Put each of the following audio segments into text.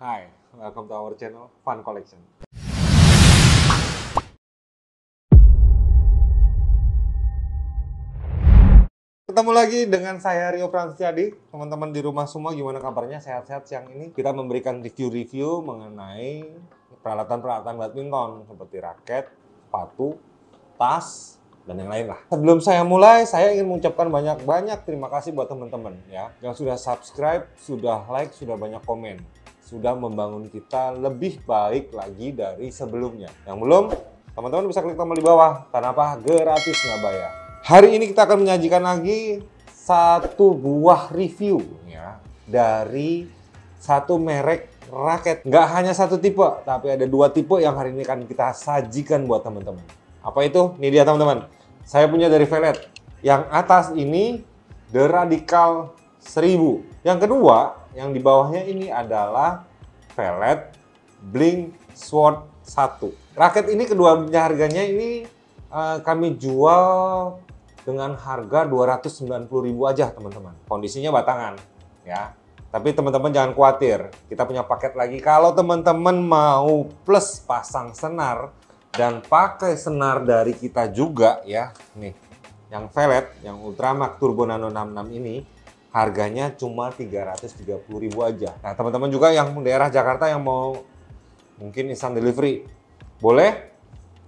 Hi, welcome to our channel Fun Collection. Ketemu lagi dengan saya Rio Pranciadi. Teman-teman di rumah semua gimana kabarnya? Sehat-sehat siang ini. Kita memberikan review-review mengenai peralatan-peralatan badminton seperti raket, sepatu, tas, dan yang lain lah. Sebelum saya mulai, saya ingin mengucapkan banyak-banyak terima kasih buat teman-teman ya yang sudah subscribe, sudah like, sudah banyak komen, sudah membangun kita lebih baik lagi dari sebelumnya. Yang belum, teman-teman bisa klik tombol di bawah. Karena apa? Gratis, nggak bayar. Hari ini kita akan menyajikan lagi satu buah review ya dari satu merek raket. Nggak hanya satu tipe, tapi ada dua tipe yang hari ini akan kita sajikan buat teman-teman. Apa itu? Ini dia teman-teman. Saya punya dari Velet. Yang atas ini The Radical 1000. Yang kedua, yang di bawahnya ini adalah Velet Blink Sword 1. Raket ini keduanya harganya ini kami jual dengan harga 290.000 aja teman-teman. Kondisinya batangan ya. Tapi teman-teman jangan khawatir, kita punya paket lagi. Kalau teman-teman mau plus pasang senar dan pakai senar dari kita juga ya. Nih, yang Velet, yang Ultramax Turbo Nano 66 ini harganya cuma 330.000 aja. Nah, teman-teman juga yang daerah Jakarta yang mau mungkin instant delivery, boleh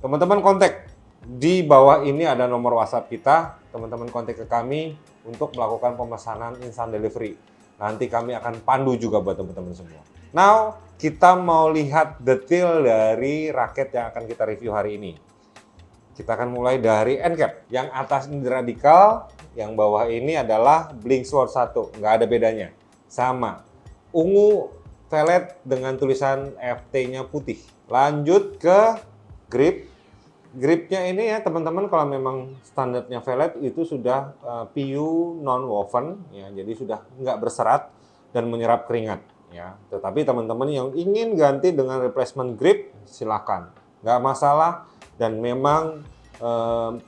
teman-teman kontak. Di bawah ini ada nomor WhatsApp kita, teman-teman kontak ke kami untuk melakukan pemesanan instant delivery. Nanti kami akan pandu juga buat teman-teman semua. Now, kita mau lihat detail dari raket yang akan kita review hari ini. Kita akan mulai dari end cap. Yang atas ini Radical, yang bawah ini adalah Blink Sword 1. Nggak ada bedanya. Sama. Ungu Velet dengan tulisan FT-nya putih. Lanjut ke grip. Gripnya ini ya teman-teman, kalau memang standarnya Velet itu sudah PU non-woven ya, jadi sudah nggak berserat dan menyerap keringat ya. Tetapi teman-teman yang ingin ganti dengan replacement grip silakan, nggak masalah, dan memang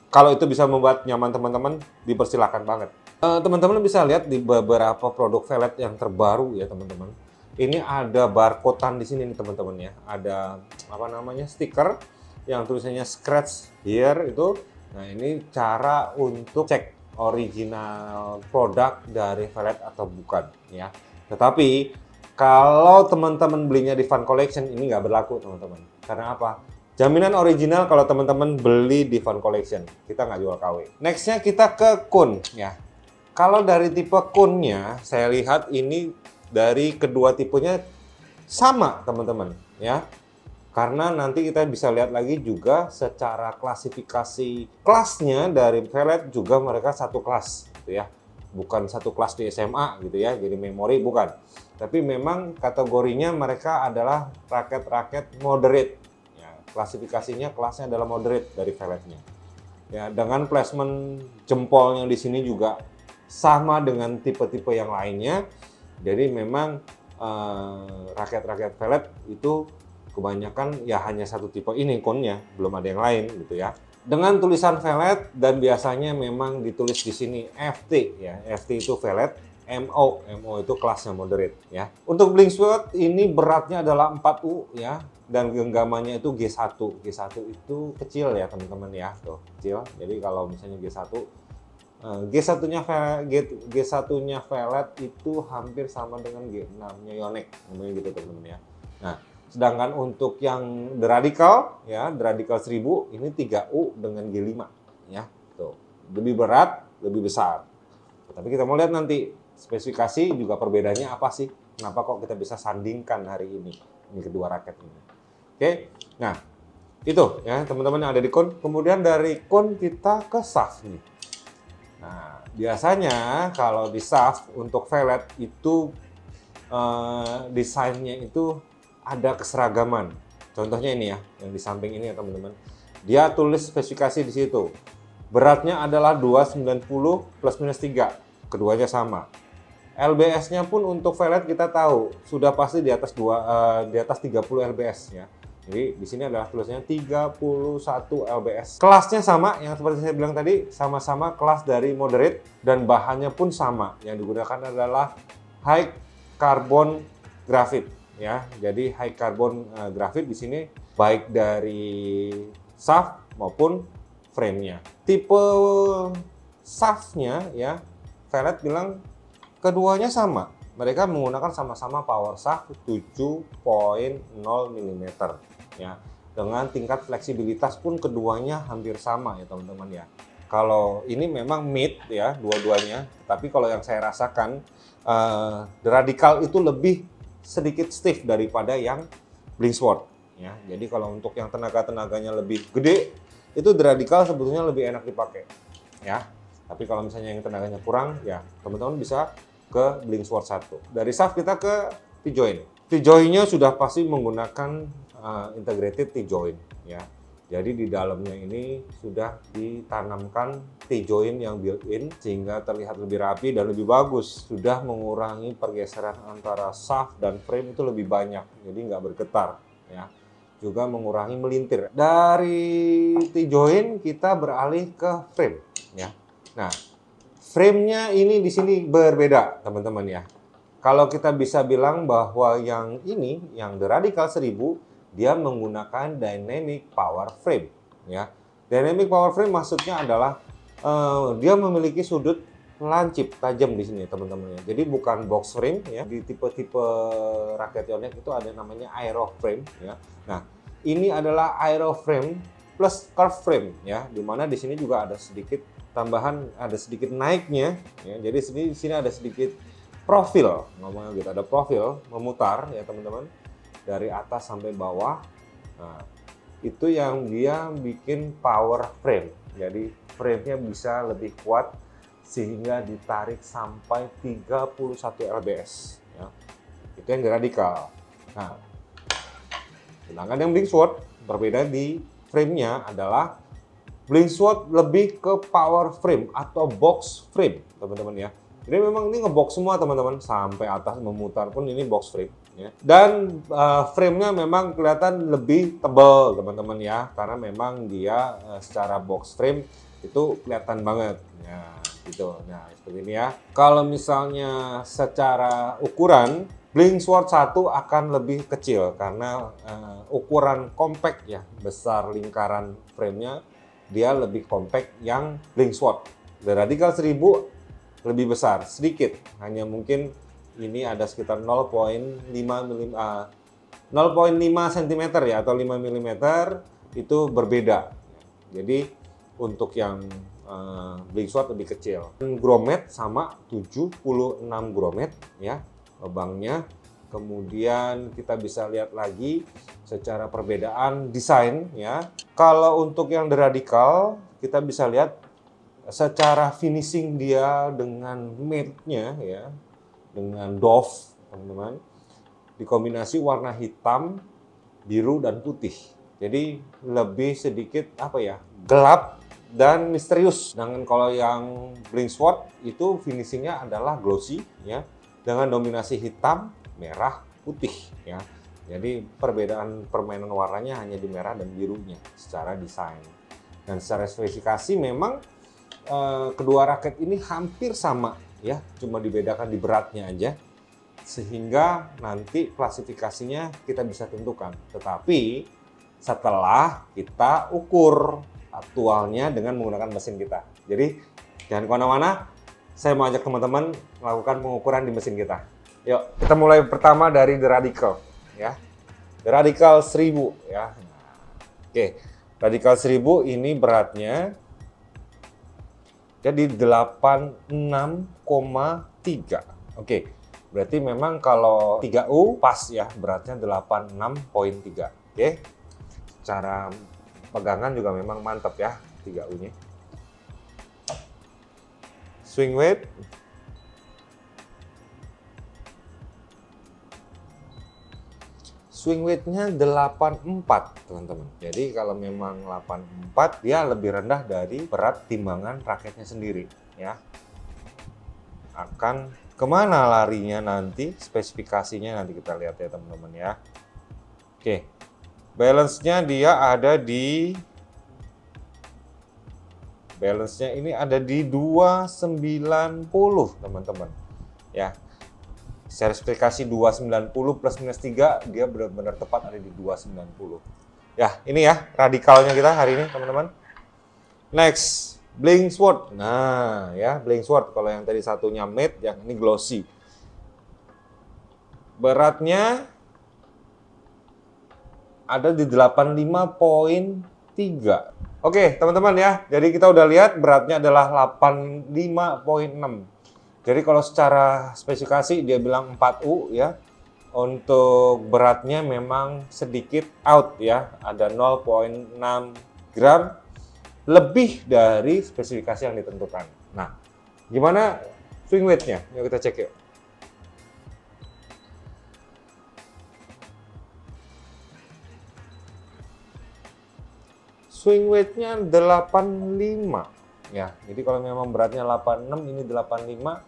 kalau itu bisa membuat nyaman teman-teman dipersilakan banget. Teman-teman bisa lihat di beberapa produk Velet yang terbaru ya teman-teman. Ini ada barcode-an di sini nih teman-teman ya, ada apa namanya stiker yang tulisannya scratch here itu. Nah, ini cara untuk cek original produk dari Velet atau bukan ya. Tetapi kalau teman-teman belinya di Fun Collection ini nggak berlaku teman-teman. Karena apa? Jaminan original kalau teman-teman beli di Fun Collection. Kita nggak jual KW. Nextnya kita ke kun ya. Kalau dari tipe kunnya, saya lihat ini dari kedua tipenya sama teman-teman ya. Karena nanti kita bisa lihat lagi juga secara klasifikasi kelasnya dari Velet juga mereka satu kelas gitu ya. Bukan satu kelas di SMA gitu ya, jadi memori bukan. Tapi memang kategorinya mereka adalah raket-raket moderate. Ya, klasifikasinya kelasnya adalah moderate dari Veletnya. Ya, dengan placement jempolnya di sini juga sama dengan tipe-tipe yang lainnya. Jadi memang raket-raket Velet itu kebanyakan ya hanya satu tipe ini kunnya, belum ada yang lain gitu ya. Dengan tulisan Velet dan biasanya memang ditulis di sini FT ya. FT itu Velet, MO itu kelasnya moderate ya. Untuk Blink Sword ini beratnya adalah 4U ya, dan genggamannya itu G1. G1 itu kecil ya teman-teman ya, tuh kecil. Jadi kalau misalnya G1-nya Velet itu hampir sama dengan G6-nya Yonex, namanya gitu teman-teman ya. Nah, sedangkan untuk yang The Radical ya, The Radical 1000 ini 3U dengan G5 ya. Tuh, lebih berat, lebih besar. Tapi kita mau lihat nanti spesifikasi juga perbedaannya apa sih? Kenapa kok kita bisa sandingkan hari ini kedua raket ini. Oke. Nah, itu ya teman-teman yang ada di kun. Kemudian dari kun kita ke shaft nih. Nah, biasanya kalau di shaft untuk Velet itu desainnya itu ada keseragaman. Contohnya ini ya, yang di samping ini ya teman-teman. Dia tulis spesifikasi di situ. Beratnya adalah 290 plus minus 3. Keduanya sama. LBS-nya pun untuk Velet kita tahu sudah pasti di atas 30 LBS ya. Jadi di sini adalah tulisannya 31 LBS. Kelasnya sama, yang seperti saya bilang tadi, sama-sama kelas dari moderate dan bahannya pun sama. Yang digunakan adalah high carbon graphite. ya. Jadi high carbon grafit di sini baik dari shaft maupun frame-nya. Tipe shaft-nya ya, Velet bilang keduanya sama. Mereka menggunakan sama-sama power shaft 7.0 mm ya. Dengan tingkat fleksibilitas pun keduanya hampir sama ya teman-teman ya. Kalau ini memang mid ya dua-duanya, tapi kalau yang saya rasakan The Radical itu lebih sedikit stiff daripada yang Blingsword ya. Jadi kalau untuk yang tenaga-tenaganya lebih gede itu The Radical sebetulnya lebih enak dipakai ya. Tapi kalau misalnya yang tenaganya kurang ya teman-teman bisa ke Blingsword 1. Dari shaft kita ke T-joint. T-jointnya sudah pasti menggunakan integrated T-joint ya. Jadi di dalamnya ini sudah ditanamkan T-joint yang built-in sehingga terlihat lebih rapi dan lebih bagus. Sudah mengurangi pergeseran antara shaft dan frame itu lebih banyak. Jadi nggak bergetar ya. Juga mengurangi melintir. Dari T-joint kita beralih ke frame ya. Nah, frame-nya ini di sini berbeda teman-teman ya. Kalau kita bisa bilang bahwa yang ini, yang The Radical 1000, dia menggunakan dynamic power frame ya. Dynamic power frame maksudnya adalah dia memiliki sudut lancip tajam di sini teman-teman ya. Jadi bukan box frame ya. Di tipe-tipe raket Yonex itu ada namanya aero frame ya. Nah, ini adalah aero frame plus curve frame ya. Dimana di sini juga ada sedikit tambahan, ada sedikit naiknya ya. Jadi di sini ada sedikit profil, ngomongnya gitu, ada profil memutar ya teman-teman dari atas sampai bawah. Nah, itu yang dia bikin power frame. Jadi frame-nya bisa lebih kuat sehingga ditarik sampai 31 lbs ya. Itu yang Radical. Nah, sedangkan yang Blingsword berbeda di frame-nya adalah Blingsword lebih ke power frame atau box frame teman-teman ya. Jadi memang ini ngebox semua teman-teman, sampai atas memutar pun ini box frame ya. Dan frame-nya memang kelihatan lebih tebal teman-teman ya, karena memang dia secara box frame itu kelihatan banget ya gitu. Nah seperti ini ya. Kalau misalnya secara ukuran Blingsword 1 akan lebih kecil karena ukuran compact ya, besar lingkaran frame-nya dia lebih compact yang Blingsword. The Radical 1000 lebih besar sedikit, hanya mungkin ini ada sekitar 0,5 cm ya atau 5 mm itu berbeda. Jadi untuk yang Blingsword lebih kecil. Grommet sama 76 grommet ya lubangnya. Kemudian kita bisa lihat lagi secara perbedaan desain ya. Kalau untuk yang The Radical kita bisa lihat secara finishing dia dengan matte-nya ya, dengan doff teman-teman, dikombinasi warna hitam, biru dan putih. Jadi lebih sedikit apa ya, gelap dan misterius. Dengan kalau yang Blingsword itu finishingnya adalah glossy ya, dengan dominasi hitam, merah, putih ya. Jadi perbedaan permainan warnanya hanya di merah dan birunya secara desain. Dan secara spesifikasi memang kedua raket ini hampir sama ya, cuma dibedakan di beratnya aja, sehingga nanti klasifikasinya kita bisa tentukan. Tetapi setelah kita ukur aktualnya dengan menggunakan mesin kita. Jadi jangan kemana-mana, saya mau ajak teman-teman melakukan pengukuran di mesin kita. Yuk kita mulai pertama dari The Radical ya, The Radical 1000 ya. Oke, Radical 1000 ini beratnya jadi 86,3. Oke, berarti memang kalau 3U pas ya, beratnya 86,3. Oke, cara pegangan juga memang mantap ya 3U-nya. Swing weight. Swing weight-nya 84 teman-teman. Jadi kalau memang 84 dia lebih rendah dari berat timbangan raketnya sendiri ya. Akan kemana larinya nanti, spesifikasinya nanti kita lihat ya teman-teman ya. Oke, balance-nya dia ada di ini ada di 290 teman-teman ya. Spesifikasi 290 plus minus 3, dia benar-benar tepat ada di 290. Ya, ini ya radikalnya kita hari ini, teman-teman. Next, Bling Sword. Nah, ya, Bling Sword. Kalau yang tadi satunya matte, yang ini glossy. Beratnya ada di 85,3. Oke, teman-teman ya. Jadi kita udah lihat beratnya adalah 85,6. Jadi kalau secara spesifikasi dia bilang 4U ya. Untuk beratnya memang sedikit out ya. Ada 0,6 gram lebih dari spesifikasi yang ditentukan. Nah, gimana swing weight-nya? Yuk kita cek yuk. Swing weight-nya 85 ya. Jadi kalau memang beratnya 86, ini 85,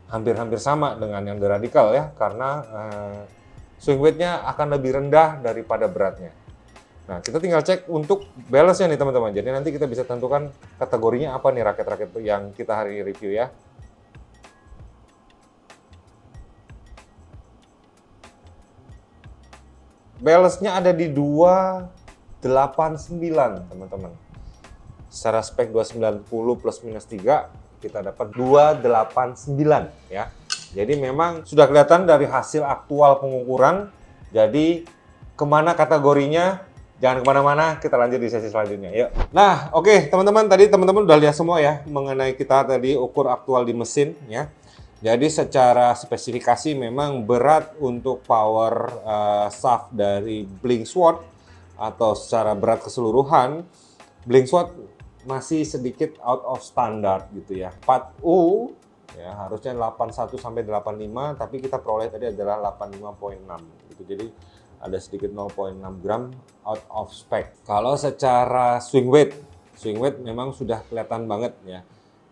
hampir-hampir sama dengan yang di radikal ya, karena swing weight-nya akan lebih rendah daripada beratnya. Nah, kita tinggal cek untuk balance-nya nih teman-teman. Jadi nanti kita bisa tentukan kategorinya apa nih raket-raket yang kita hari ini review ya. Balance-nya ada di 289 teman-teman. Secara spek 290 plus minus 3 kita dapat 289 ya. Jadi memang sudah kelihatan dari hasil aktual pengukuran. Jadi kemana kategorinya? Jangan kemana-mana, kita lanjut di sesi selanjutnya. Yuk. Nah, oke teman-teman, tadi teman-teman udah lihat semua ya mengenai kita tadi ukur aktual di mesin ya. Jadi secara spesifikasi memang berat untuk power shaft dari Bling Sword atau secara berat keseluruhan, Bling Sword masih sedikit out of standard gitu ya. 4U ya harusnya 81 sampai 85, tapi kita peroleh tadi adalah 85,6 gitu. Jadi ada sedikit 0,6 gram out of spec. Kalau secara swing weight memang sudah kelihatan banget ya.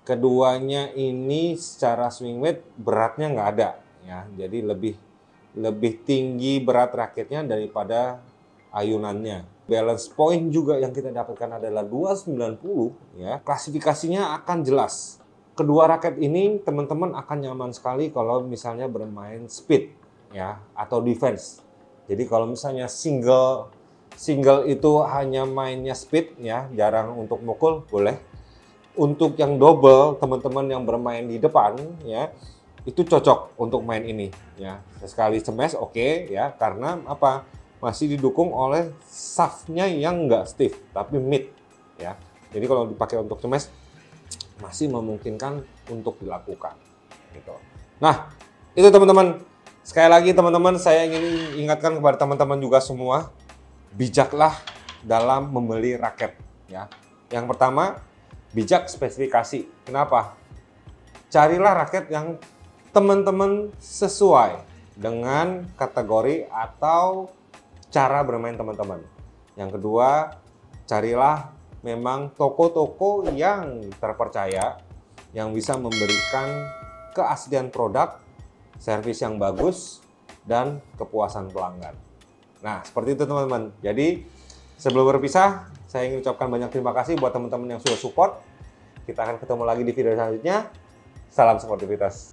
Keduanya ini secara swing weight beratnya nggak ada ya. Jadi lebih tinggi berat raketnya daripada ayunannya. Balance point juga yang kita dapatkan adalah 290 ya. Klasifikasinya akan jelas. Kedua raket ini teman-teman akan nyaman sekali kalau misalnya bermain speed ya atau defense. Jadi kalau misalnya single itu hanya mainnya speed ya, jarang untuk mukul, boleh. Untuk yang double, teman-teman yang bermain di depan ya, itu cocok untuk main ini ya. Sekali smash oke ya, karena apa? Masih didukung oleh shaft-nya yang nggak stiff tapi mid ya. Jadi kalau dipakai untuk smash masih memungkinkan untuk dilakukan gitu. Nah, itu teman-teman. Sekali lagi teman-teman, saya ingin ingatkan kepada teman-teman juga semua, bijaklah dalam membeli raket ya. Yang pertama, bijak spesifikasi. Kenapa? Carilah raket yang teman-teman sesuai dengan kategori atau cara bermain teman-teman. Yang kedua, carilah memang toko-toko yang terpercaya, yang bisa memberikan keaslian produk, servis yang bagus, dan kepuasan pelanggan. Nah, seperti itu teman-teman. Jadi, sebelum berpisah, saya ingin ucapkan banyak terima kasih buat teman-teman yang sudah support. Kita akan ketemu lagi di video selanjutnya. Salam sportivitas.